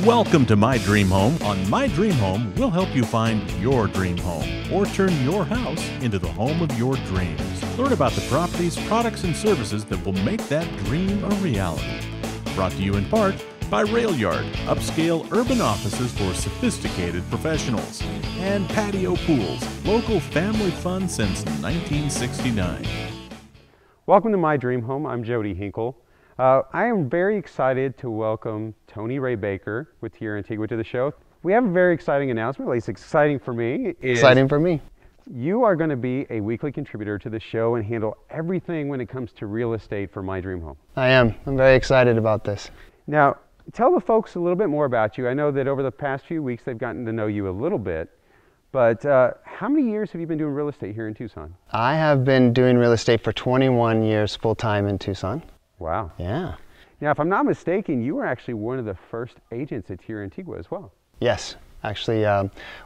Welcome to My Dream Home. On My Dream Home, we'll help you find your dream home or turn your house into the home of your dreams. Learn about the properties, products, and services that will make that dream a reality. Brought to you in part by Rail Yard, upscale urban offices for sophisticated professionals, and Patio Pools, local family fun since 1969. Welcome to My Dream Home. I'm Jody Hinkle. I am very excited to welcome Tony Ray Baker with Here Antigua to the show. We have a very exciting announcement, at least exciting for me. Exciting for me. You are going to be a weekly contributor to the show and handle everything when it comes to real estate for My Dream Home. I am. I'm very excited about this. Now, tell the folks a little bit more about you. I know that over the past few weeks they've gotten to know you a little bit, but how many years have you been doing real estate here in Tucson? I have been doing real estate for 21 years full-time in Tucson. Wow. Yeah. Now, if I'm not mistaken, you were actually one of the first agents at Here Antigua as well. Yes. Actually,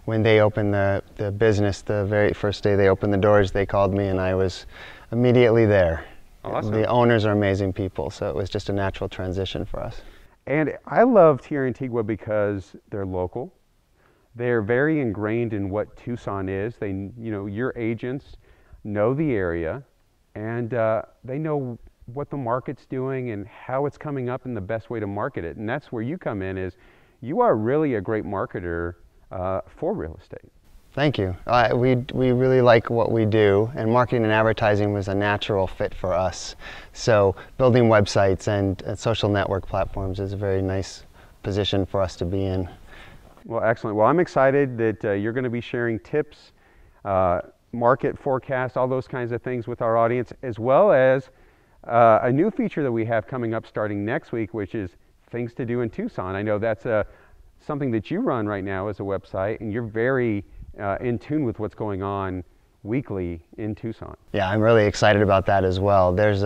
when they opened the business, the very first day they opened the doors, they called me and I was immediately there. Awesome. The owners are amazing people, so it was just a natural transition for us. And I loved Here Antigua because they're local. They're very ingrained in what Tucson is. They, your agents know the area, and they know what the market's doing and how it's coming up and the best way to market it. And that's where you come in, is you are really a great marketer for real estate. Thank you. We really like what we do, and marketing and advertising was a natural fit for us. So building websites and social network platforms is a very nice position for us to be in. Well, excellent. Well, I'm excited that you're going to be sharing tips, market forecasts, all those kinds of things with our audience, as well as a new feature that we have coming up starting next week, which is things to do in Tucson. I know that's something that you run right now as a website, and you're very in tune with what's going on weekly in Tucson. Yeah, I'm really excited about that as well. There's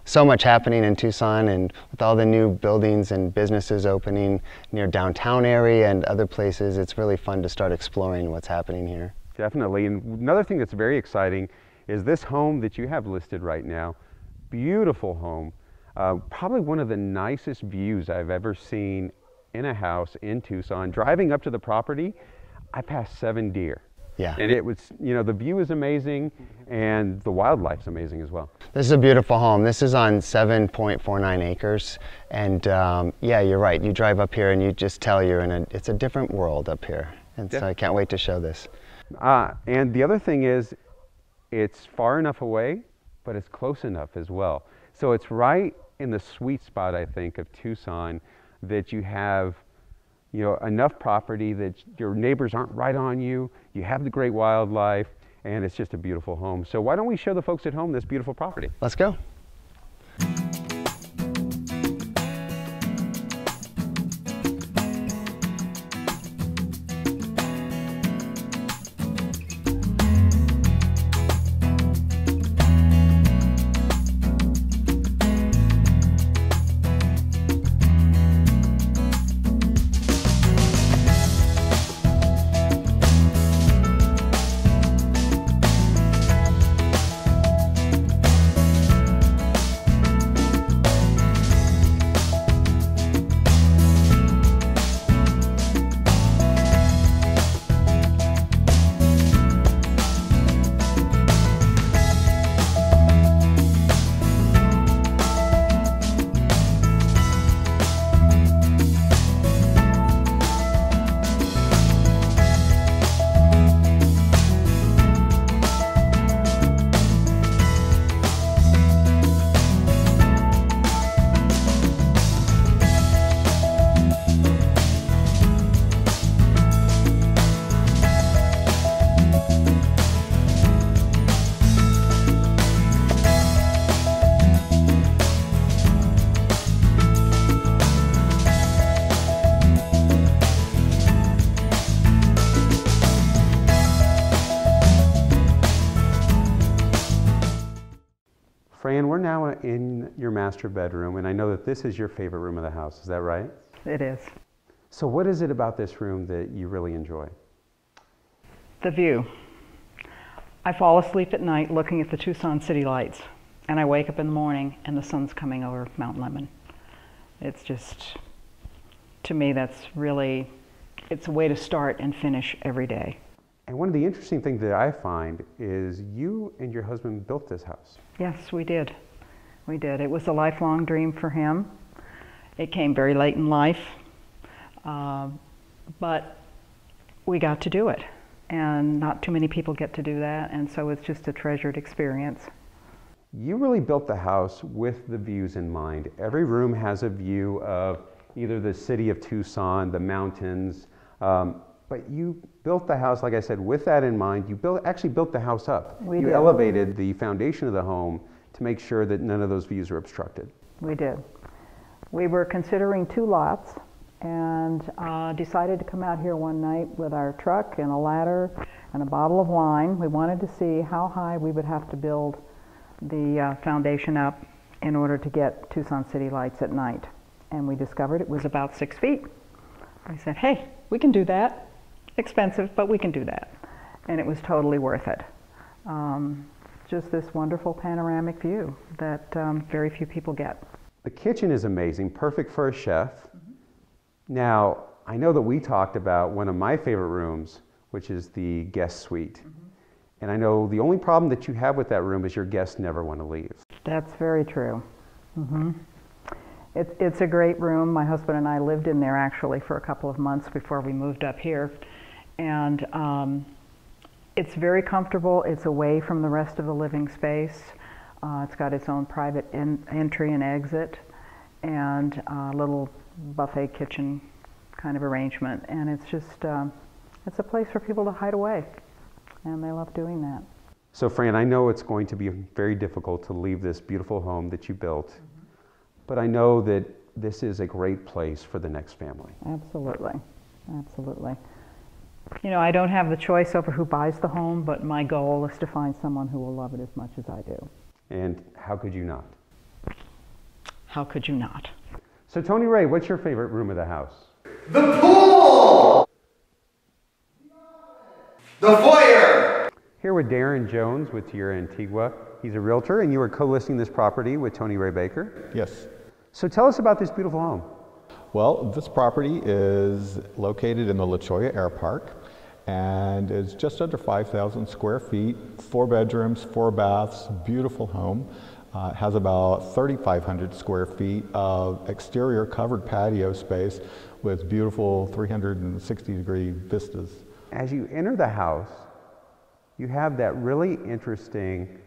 so much happening in Tucson, and with all the new buildings and businesses opening near downtown area and other places, it's really fun to start exploring what's happening here. Definitely. And another thing that's very exciting is this home that you have listed right now. Beautiful home. Probably one of the nicest views I've ever seen in a house in Tucson. Driving up to the property, I passed 7 deer. Yeah. And it was, the view is amazing and the wildlife's amazing as well. This is a beautiful home. This is on 7.49 acres. And yeah, you're right. You drive up here and you just tell you're in it's a different world up here. And so I can't wait to show this. And the other thing is, it's far enough away, but it's close enough as well. So it's right in the sweet spot, I think, of Tucson, that you have enough property that your neighbors aren't right on you, you have the great wildlife, and it's just a beautiful home. So why don't we show the folks at home this beautiful property? Let's go. Fran, we're now in your master bedroom, and I know that this is your favorite room of the house. Is that right? It is. So what is it about this room that you really enjoy? The view. I fall asleep at night looking at the Tucson city lights, and I wake up in the morning and the sun's coming over Mount Lemmon. It's just to me, that's really, it's a way to start and finish every day. And one of the interesting things that I find is you and your husband built this house. Yes, we did. We did. It was a lifelong dream for him. It came very late in life, but we got to do it. And not too many people get to do that, and so it's just a treasured experience. You really built the house with the views in mind. Every room has a view of either the city of Tucson, the mountains, but you built the house, like I said, with that in mind. You actually built the house up. We You did. elevated the foundation of the home to make sure that none of those views are obstructed. We did. We were considering 2 lots and decided to come out here one night with our truck and a ladder and a bottle of wine. We wanted to see how high we would have to build the foundation up in order to get Tucson city lights at night. And we discovered it was about 6 feet. We said, hey, we can do that. Expensive, but we can do that. And it was totally worth it. Just this wonderful panoramic view that very few people get. The kitchen is amazing, perfect for a chef. Now, I know that we talked about one of my favorite rooms, which is the guest suite. And I know the only problem that you have with that room is your guests never want to leave. That's very true. It's a great room. My husband and I lived in there actually for a couple of months before we moved up here. And it's very comfortable. It's away from the rest of the living space. It's got its own private entry and exit, and a little buffet kitchen kind of arrangement. And it's just, it's a place for people to hide away, and they love doing that. So Fran, I know it's going to be very difficult to leave this beautiful home that you built, but I know that this is a great place for the next family. Absolutely, absolutely. You know, I don't have the choice over who buys the home, but my goal is to find someone who will love it as much as I do. And how could you not? How could you not? So Tony Ray, what's your favorite room of the house? The pool! The foyer! Here with Darren Jones with your Antigua. He's a realtor, and you are co-listing this property with Tony Ray Baker. Yes. So tell us about this beautiful home. Well, this property is located in the La Cholla Air Park and is just under 5,000 square feet, 4 bedrooms, 4 baths, beautiful home. It has about 3,500 square feet of exterior covered patio space with beautiful 360-degree vistas. As you enter the house, you have that really interesting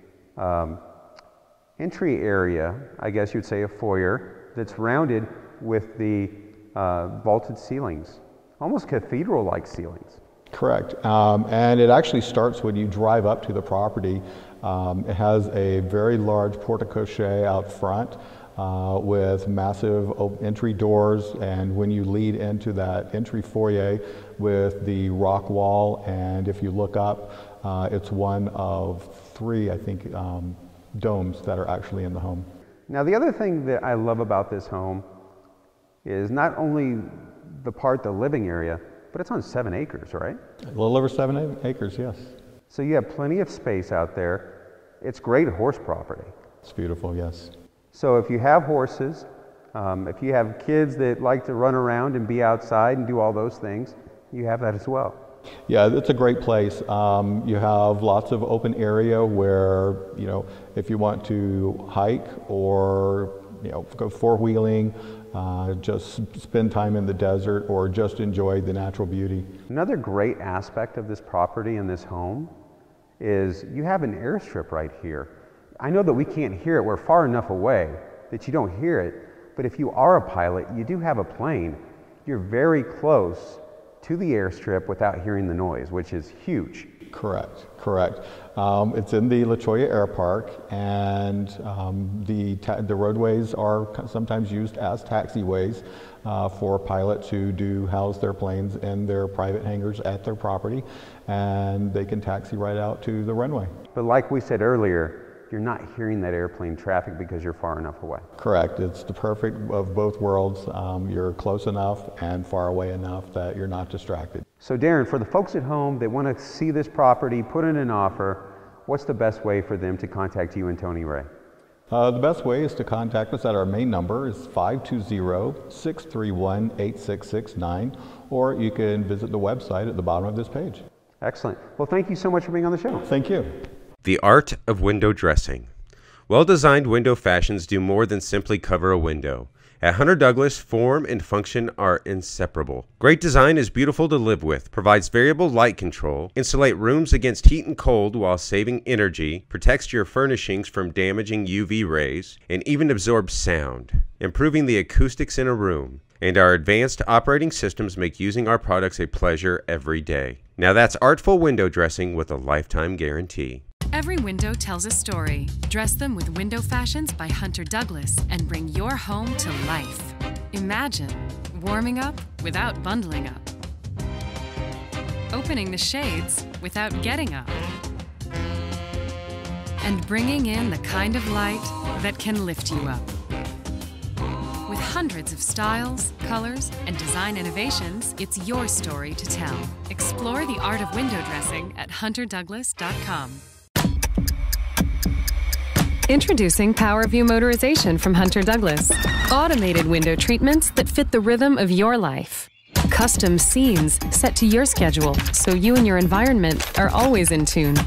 entry area, I guess you'd say a foyer, that's rounded with the vaulted ceilings, almost cathedral-like ceilings. Correct, and it actually starts when you drive up to the property. It has a very large porte-cochere out front with massive entry doors, and when you lead into that entry foyer with the rock wall, and if you look up, it's one of 3, I think, domes that are actually in the home. Now the other thing that I love about this home is not only the living area, but it's on 7 acres, right? A little over 7 acres, yes. So you have plenty of space out there. It's great horse property. It's beautiful, yes. So if you have horses, if you have kids that like to run around and be outside and do all those things, you have that as well. Yeah, it's a great place. You have lots of open area where, you know, if you want to hike or, you know, go four-wheeling, just spend time in the desert or just enjoy the natural beauty. Another great aspect of this property and this home is you have an airstrip right here. I know that we can't hear it. We're far enough away that you don't hear it, but if you are a pilot, you do have a plane. You're very close to the airstrip without hearing the noise, which is huge. Correct, correct. It's in the La Cholla Air Park, and the roadways are sometimes used as taxiways for pilots who do house their planes in their private hangars at their property, and they can taxi right out to the runway. But like we said earlier, you're not hearing that airplane traffic because you're far enough away. Correct. It's the perfect of both worlds. You're close enough and far away enough that you're not distracted. So Darren, for the folks at home that want to see this property, put in an offer, what's the best way for them to contact you and Tony Ray? The best way is to contact us at our main number is 520-631-8669, or you can visit the website at the bottom of this page. Excellent. Well, thank you so much for being on the show. Thank you. The art of window dressing. Well-designed window fashions do more than simply cover a window. At Hunter Douglas, form and function are inseparable. Great design is beautiful to live with, provides variable light control, insulate rooms against heat and cold while saving energy, protects your furnishings from damaging UV rays, and even absorbs sound, improving the acoustics in a room. And our advanced operating systems make using our products a pleasure every day. Now that's artful window dressing with a lifetime guarantee. Every window tells a story. Dress them with window fashions by Hunter Douglas and bring your home to life. Imagine warming up without bundling up. Opening the shades without getting up. And bringing in the kind of light that can lift you up. With hundreds of styles, colors, and design innovations, it's your story to tell. Explore the art of window dressing at hunterdouglas.com. Introducing PowerView Motorization from Hunter Douglas. Automated window treatments that fit the rhythm of your life. Custom scenes set to your schedule so you and your environment are always in tune.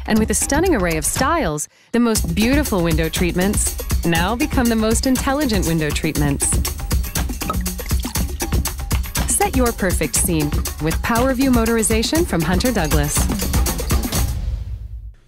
And with a stunning array of styles, the most beautiful window treatments now become the most intelligent window treatments. Set your perfect scene with PowerView Motorization from Hunter Douglas.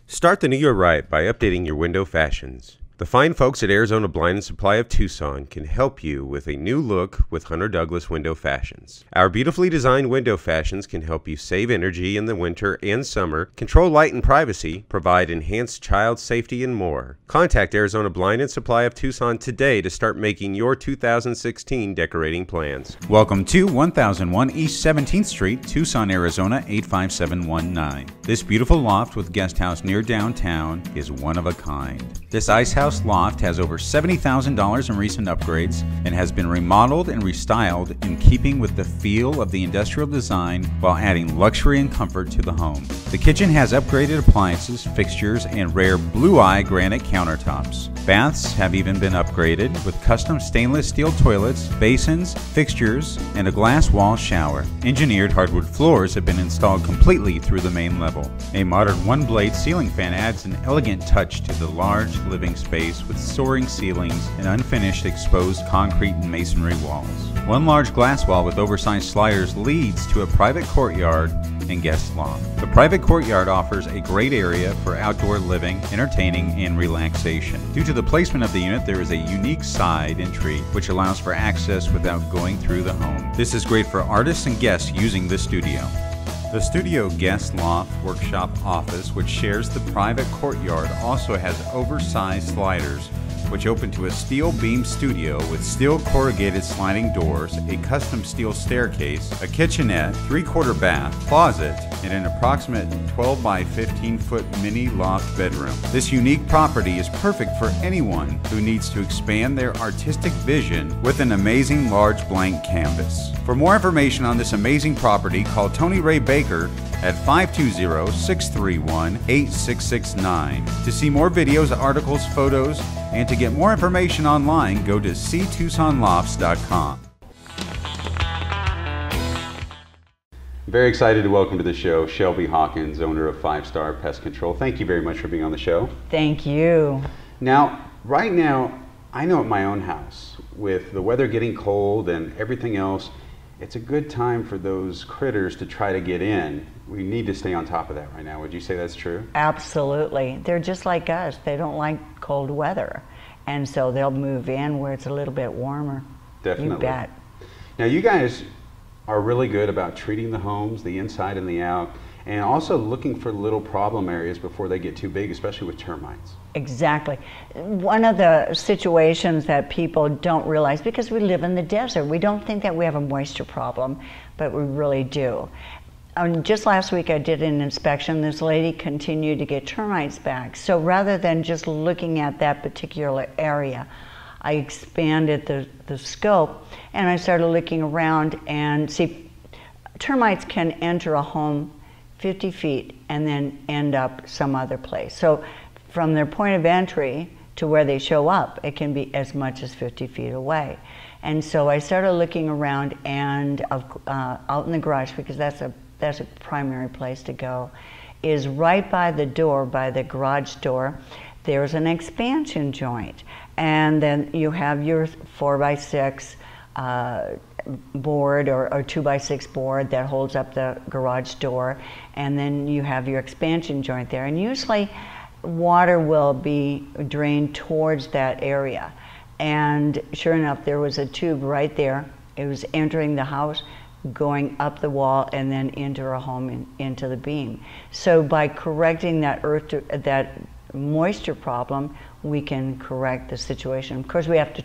Start the new year right by updating your window fashions. The fine folks at Arizona Blind and Supply of Tucson can help you with a new look with Hunter Douglas window fashions. Our beautifully designed window fashions can help you save energy in the winter and summer, control light and privacy, provide enhanced child safety, and more. Contact Arizona Blind and Supply of Tucson today to start making your 2016 decorating plans. Welcome to 1001 East 17th Street, Tucson, Arizona 85719. This beautiful loft with guest house near downtown is one of a kind. This ice house loft has over $70,000 in recent upgrades and has been remodeled and restyled in keeping with the feel of the industrial design while adding luxury and comfort to the home. The kitchen has upgraded appliances, fixtures, and rare blue eye granite countertops. Baths have even been upgraded with custom stainless steel toilets, basins, fixtures, and a glass wall shower. Engineered hardwood floors have been installed completely through the main level. A modern one-blade ceiling fan adds an elegant touch to the large living space with soaring ceilings and unfinished exposed concrete and masonry walls. One large glass wall with oversized sliders leads to a private courtyard and guest loft. The private courtyard offers a great area for outdoor living, entertaining, and relaxation. Due to the placement of the unit, there is a unique side entry which allows for access without going through the home. This is great for artists and guests using the studio. The studio guest loft workshop office, which shares the private courtyard, also has oversized sliders which open to a steel beam studio with steel corrugated sliding doors, a custom steel staircase, a kitchenette, 3/4 bath, closet, and an approximate 12 by 15 foot mini loft bedroom. This unique property is perfect for anyone who needs to expand their artistic vision with an amazing large blank canvas. For more information on this amazing property, call Tony Ray Baker at 520-631-8669. To see more videos, articles, photos, and to get more information online, go to ctucsonlofts.com. Very excited to welcome to the show Shelby Hawkins, owner of 5 Star Pest Control. Thank you very much for being on the show. Thank you. Now, right now, I know at my own house, with the weather getting cold and everything else, it's a good time for those critters to try to get in. We need to stay on top of that right now. Would you say that's true? Absolutely. They're just like us. They don't like cold weather. And so they'll move in where it's a little bit warmer. Definitely. You bet. Now, you guys are really good about treating the homes, the inside and the out, and also looking for little problem areas before they get too big, especially with termites. Exactly. One of the situations that people don't realize, because we live in the desert, we don't think that we have a moisture problem, but we really do. Just last week I did an inspection. This lady continued to get termites back. So rather than just looking at that particular area, I expanded the scope and I started looking around and see termites can enter a home 50 feet and then end up some other place. So from their point of entry to where they show up, it can be as much as 50 feet away. And so I started looking around and out in the garage, because that's a primary place to go, is right by the door, by the garage door, there's an expansion joint. And then you have your 4x6 board or 2x6 board that holds up the garage door, and then you have your expansion joint there. And usually water will be drained towards that area. And sure enough, there was a tube right there. It was entering the house, going up the wall, and then into our home, into the beam. So by correcting that that moisture problem, we can correct the situation. Of course, we have to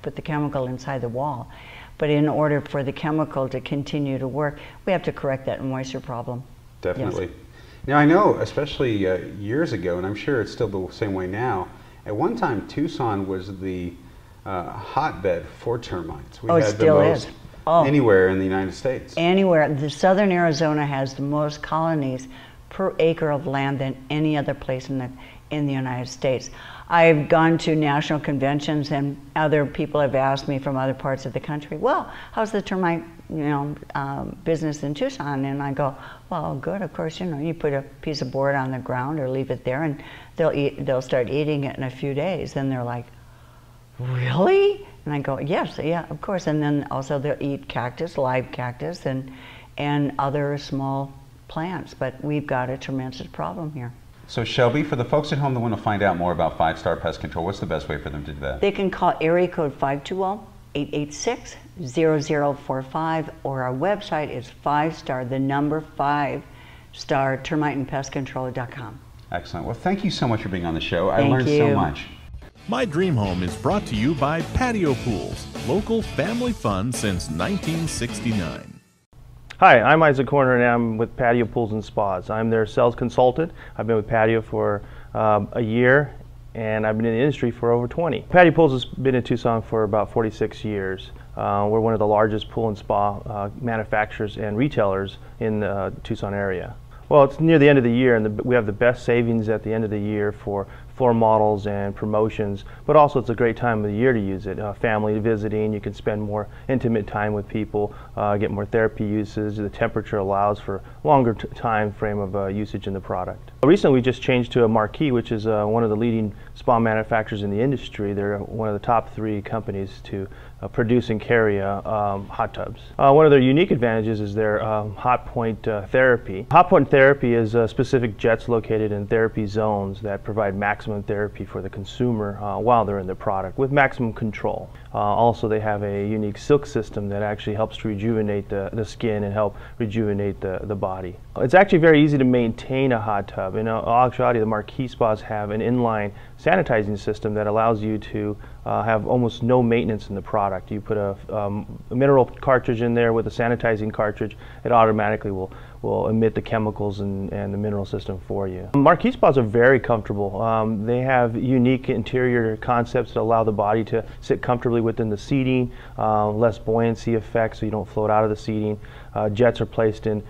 put the chemical inside the wall. But in order for the chemical to continue to work, we have to correct that moisture problem. Definitely. Yes. Now I know, especially years ago, and I'm sure it's still the same way now, at one time Tucson was the hotbed for termites. We it had still the most is. Anywhere in the United States. Anywhere. The southern Arizona has the most colonies per acre of land than any other place in the United States. I've gone to national conventions, and other people have asked me from other parts of the country, well, how's the termite business in Tucson? And I go, well, good, of course, you put a piece of board on the ground or leave it there, and they'll start eating it in a few days. And they're like, really? And I go, yes, yeah, of course. And then also they'll eat cactus, live cactus, and other small plants. But we've got a tremendous problem here. So Shelby, for the folks at home that want to find out more about 5-Star Pest Control, what's the best way for them to do that? They can call area code 520-886-0045, or our website is 5-star, the number 5-star, termiteandpestcontrol.com. Excellent. Well, thank you so much for being on the show. Thank I learned you. so much. My Dream Home is brought to you by Patio Pools, local family fun since 1969. Hi, I'm Isaac Horner, and I'm with Patio Pools Spas. I'm their sales consultant. I've been with Patio for a year, and I've been in the industry for over 20. Patio Pools has been in Tucson for about 46 years. We're one of the largest pool and spa manufacturers and retailers in the Tucson area. Well, it's near the end of the year, and we have the best savings at the end of the year for floor models and promotions, but also it's a great time of the year to use it. Family visiting, you can spend more intimate time with people, get more therapy usage. The temperature allows for longer time frame of usage in the product. Recently we just changed to a Marquee, which is one of the leading spa manufacturers in the industry. They're one of the top 3 companies to produce and carry hot tubs. One of their unique advantages is their hot point therapy. Hot point therapy is specific jets located in therapy zones that provide maximum therapy for the consumer while they're in the product with maximum control. Also, they have a unique silk system that actually helps to rejuvenate the skin and help rejuvenate the body. It's actually very easy to maintain a hot tub. In actuality, the Marquee spas have an inline sanitizing system that allows you to have almost no maintenance in the product. You put a mineral cartridge in there with a sanitizing cartridge, it automatically will emit the chemicals and the mineral system for you. Marquee spas are very comfortable. They have unique interior concepts that allow the body to sit comfortably within the seating, less buoyancy effect so you don't float out of the seating. Jets are placed in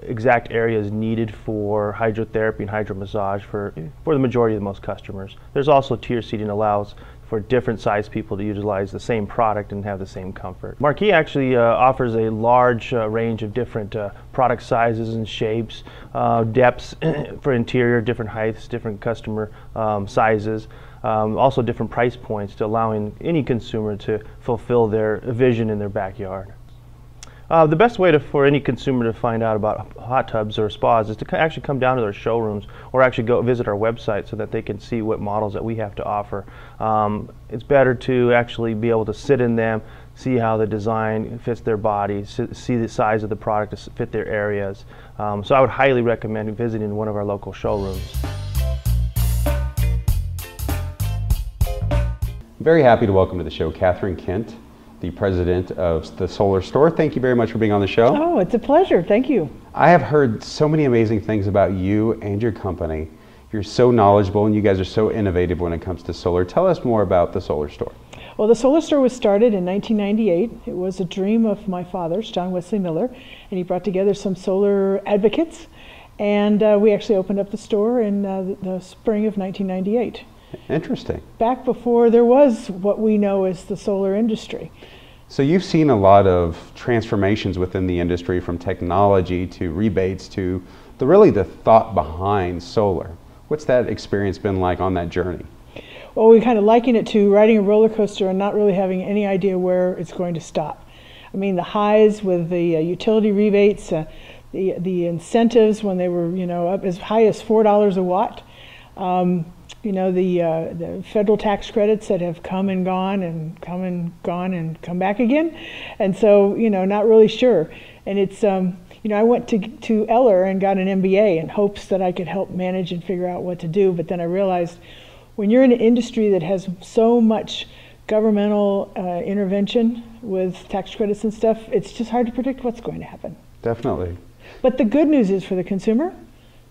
exact areas needed for hydrotherapy and hydromassage for the majority of most customers. There's also tier seating allows for different size people to utilize the same product and have the same comfort. Marquee actually offers a large range of different product sizes and shapes, depths for interior, different heights, different customer sizes, also different price points to allowing any consumer to fulfill their vision in their backyard. The best way for any consumer to find out about hot tubs or spas is to actually come down to their showrooms or actually go visit our website so that they can see what models that we have to offer. It's better to actually be able to sit in them, see how the design fits their body, see the size of the product to fit their areas. So I would highly recommend visiting one of our local showrooms. Very happy to welcome to the show Catherine Kent, the president of the Solar Store. Thank you very much for being on the show. Oh, it's a pleasure. Thank you. I have heard so many amazing things about you and your company. You're so knowledgeable and you guys are so innovative when it comes to solar. Tell us more about the Solar Store. Well, the Solar Store was started in 1998. It was a dream of my father's, John Wesley Miller, and he brought together some solar advocates, and we actually opened up the store in the spring of 1998. Interesting. Back before there was what we know as the solar industry. So you've seen a lot of transformations within the industry, from technology to rebates to really the thought behind solar. What's that experience been like on that journey? Well, we kind of liken it to riding a roller coaster and not really having any idea where it's going to stop. I mean, the highs with the utility rebates, the incentives when they were, up as high as $4 a watt. The federal tax credits that have come and gone and come and gone and come back again. And so, not really sure. And it's, I went to Eller and got an MBA in hopes that I could help manage and figure out what to do. But then I realized when you're in an industry that has so much governmental intervention with tax credits and stuff, it's just hard to predict what's going to happen. Definitely. But the good news is for the consumer,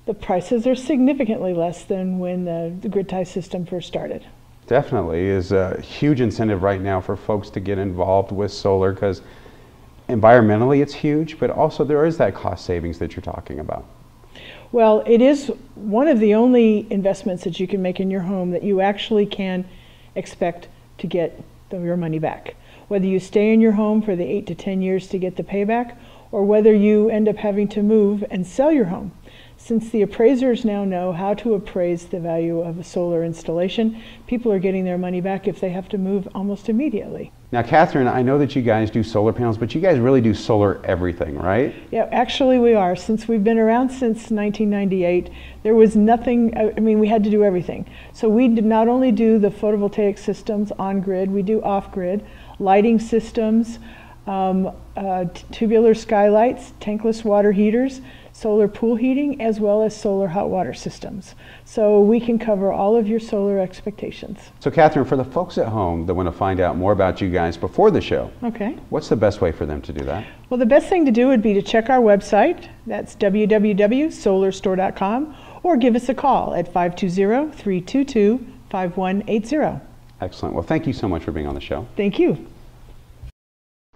the prices are significantly less than when the grid tie system first started. Definitely is a huge incentive right now for folks to get involved with solar, because environmentally it's huge, but also there is that cost savings that you're talking about. Well, it is one of the only investments that you can make in your home that you actually can expect to get your money back. Whether you stay in your home for the 8 to 10 years to get the payback, or whether you end up having to move and sell your home. Since the appraisers now know how to appraise the value of a solar installation, people are getting their money back if they have to move almost immediately. Now, Catherine, I know that you guys do solar panels, but you guys really do solar everything, right? Yeah, actually we are. Since we've been around since 1998, there was nothing, we had to do everything. So we did not only do the photovoltaic systems on grid, we do off grid, lighting systems, tubular skylights, tankless water heaters, solar pool heating, as well as solar hot water systems. So we can cover all of your solar expectations. So Catherine, for the folks at home that want to find out more about you guys before the show, okay, what's the best way for them to do that? Well, the best thing to do would be to check our website. That's www.solarstore.com, or give us a call at 520-322-5180. Excellent. Well, thank you so much for being on the show. Thank you.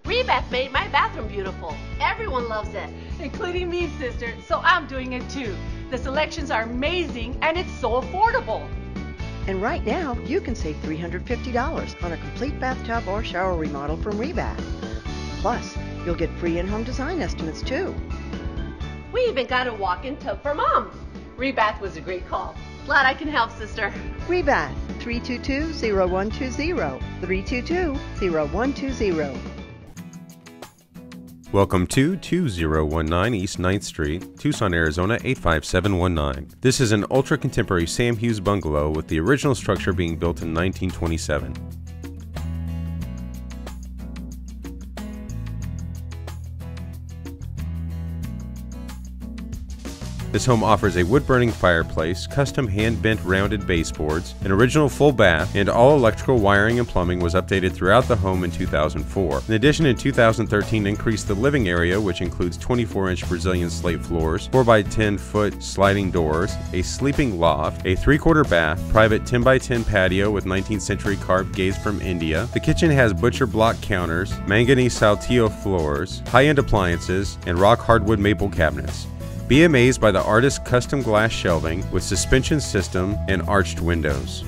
Rebeth made my bathroom beautiful. Everyone loves it. Including me, sister, so I'm doing it too. The selections are amazing and it's so affordable. And right now, you can save $350 on a complete bathtub or shower remodel from Rebeth. Plus, you'll get free in-home design estimates too. We even got a walk-in tub for Mom. Rebeth was a great call. Glad I can help, sister. Rebeth, 322-0120, 322-0120. Welcome to 2019 East 9th Street, Tucson, Arizona 85719. This is an ultra-contemporary Sam Hughes bungalow with the original structure being built in 1927. This home offers a wood-burning fireplace, custom hand-bent rounded baseboards, an original full bath, and all electrical wiring and plumbing was updated throughout the home in 2004. In addition, in 2013 increased the living area, which includes 24-inch Brazilian slate floors, 4x10-foot sliding doors, a sleeping loft, a 3/4 bath, private 10x10 patio with 19th century carved gates from India. The kitchen has butcher block counters, manganese saltillo floors, high-end appliances, and rock hardwood maple cabinets. Be amazed by the artist's custom glass shelving with suspension system and arched windows.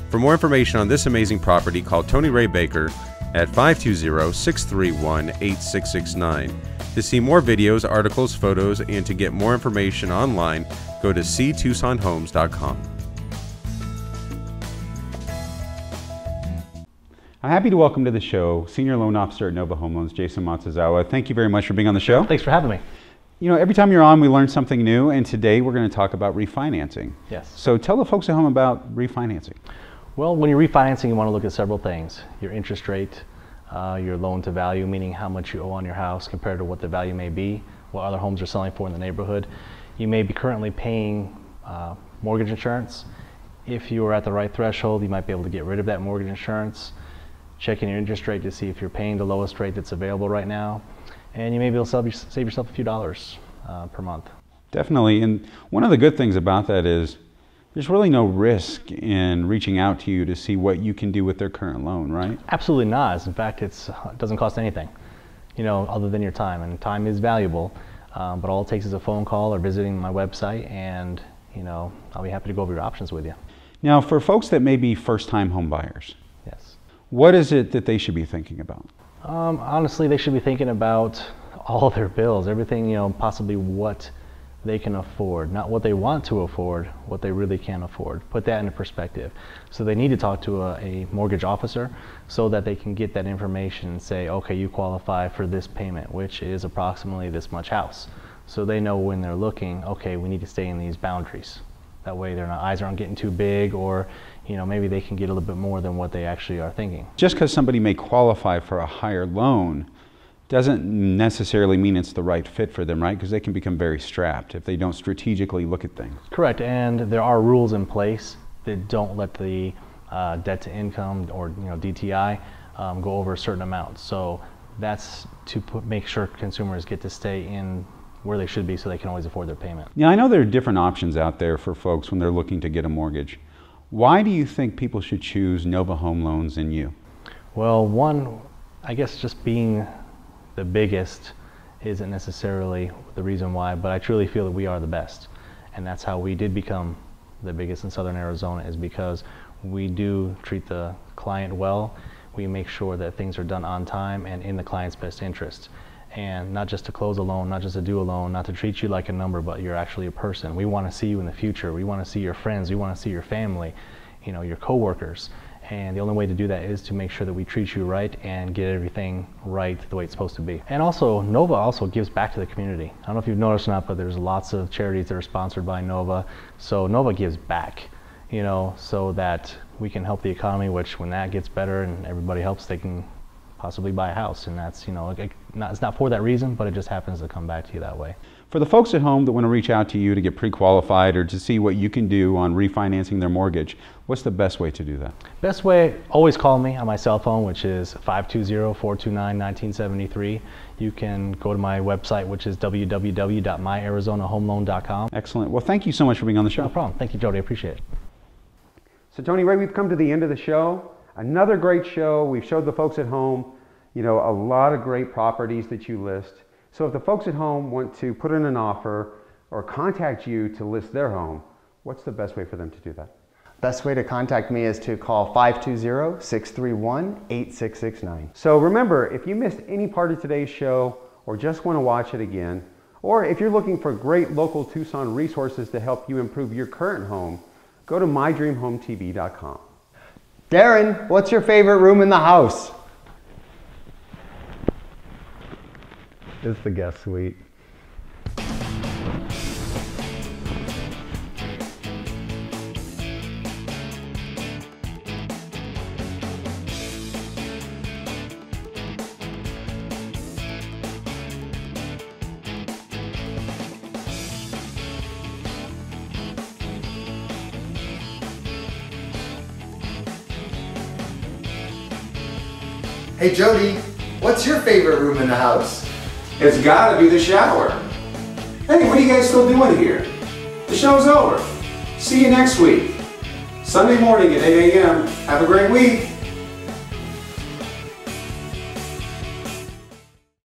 For more information on this amazing property, call Tony Ray Baker at 520-631-8669. To see more videos, articles, photos, and to get more information online, go to ctucsonhomes.com. I'm happy to welcome to the show Senior Loan Officer at Nova Home Loans, Jason Matsuzawa. Thank you very much for being on the show. Thanks for having me. You know, every time you're on, we learn something new, and today we're going to talk about refinancing. Yes. So tell the folks at home about refinancing. Well, when you're refinancing, you want to look at several things. Your interest rate, your loan to value, meaning how much you owe on your house compared to what the value may be, what other homes are selling for in the neighborhood. You may be currently paying mortgage insurance. If you are at the right threshold, you might be able to get rid of that mortgage insurance. Checking your interest rate to see if you're paying the lowest rate that's available right now. And you may be able to save yourself a few dollars per month. Definitely. And one of the good things about that is there's really no risk in reaching out to you to see what you can do with their current loan, right? Absolutely not. In fact, it doesn't cost anything, other than your time. And time is valuable. But all it takes is a phone call or visiting my website, and I'll be happy to go over your options with you. Now, for folks that may be first-time home buyers, yes, what is it that they should be thinking about? Honestly, they should be thinking about all their bills, everything, possibly what they can afford, not what they want to afford, what they really can afford. Put that into perspective. So they need to talk to a mortgage officer so that they can get that information and say, okay, you qualify for this payment, which is approximately this much house. So they know when they're looking, okay, we need to stay in these boundaries. That way their eyes aren't getting too big, or maybe they can get a little bit more than what they actually are thinking. Just because somebody may qualify for a higher loan doesn't necessarily mean it's the right fit for them, right? Because they can become very strapped if they don't strategically look at things. Correct, and there are rules in place that don't let the debt to income, or DTI, go over a certain amount. So that's to make sure consumers get to stay in where they should be so they can always afford their payment. Now, I know there are different options out there for folks when they're looking to get a mortgage. Why do you think people should choose Nova Home Loans and you? Well, one, I guess just being the biggest isn't necessarily the reason why, but I truly feel that we are the best. And that's how we did become the biggest in Southern Arizona, is because we do treat the client well. We make sure that things are done on time and in the client's best interest. And not just to close a loan, not just to do a loan, not to treat you like a number, but you're actually a person. We want to see you in the future. We want to see your friends. We want to see your family, your coworkers. And the only way to do that is to make sure that we treat you right and get everything right the way it's supposed to be. And also, Nova also gives back to the community. I don't know if you've noticed or not, but there's lots of charities that are sponsored by Nova. So Nova gives back, so that we can help the economy, which when that gets better and everybody helps, they can possibly buy a house. And that's, it's not for that reason, but it just happens to come back to you that way. For the folks at home that want to reach out to you to get pre-qualified or to see what you can do on refinancing their mortgage, what's the best way to do that? Best way, always call me on my cell phone, which is 520-429-1973. You can go to my website, which is www.myarizonahomeloan.com. Excellent. Well, thank you so much for being on the show. No problem. Thank you, Jody. I appreciate it. So Tony, Ray, we've come to the end of the show. Another great show. We've showed the folks at home, a lot of great properties that you list. So if the folks at home want to put in an offer or contact you to list their home, what's the best way for them to do that? Best way to contact me is to call 520-631-8669. So remember, if you missed any part of today's show or just want to watch it again, or if you're looking for great local Tucson resources to help you improve your current home, go to mydreamhometv.com. Darren, what's your favorite room in the house? It's the guest suite. Hey Jody, what's your favorite room in the house? It's gotta be the shower. Hey, what are you guys still doing here? The show's over. See you next week. Sunday morning at 8 a.m. Have a great week.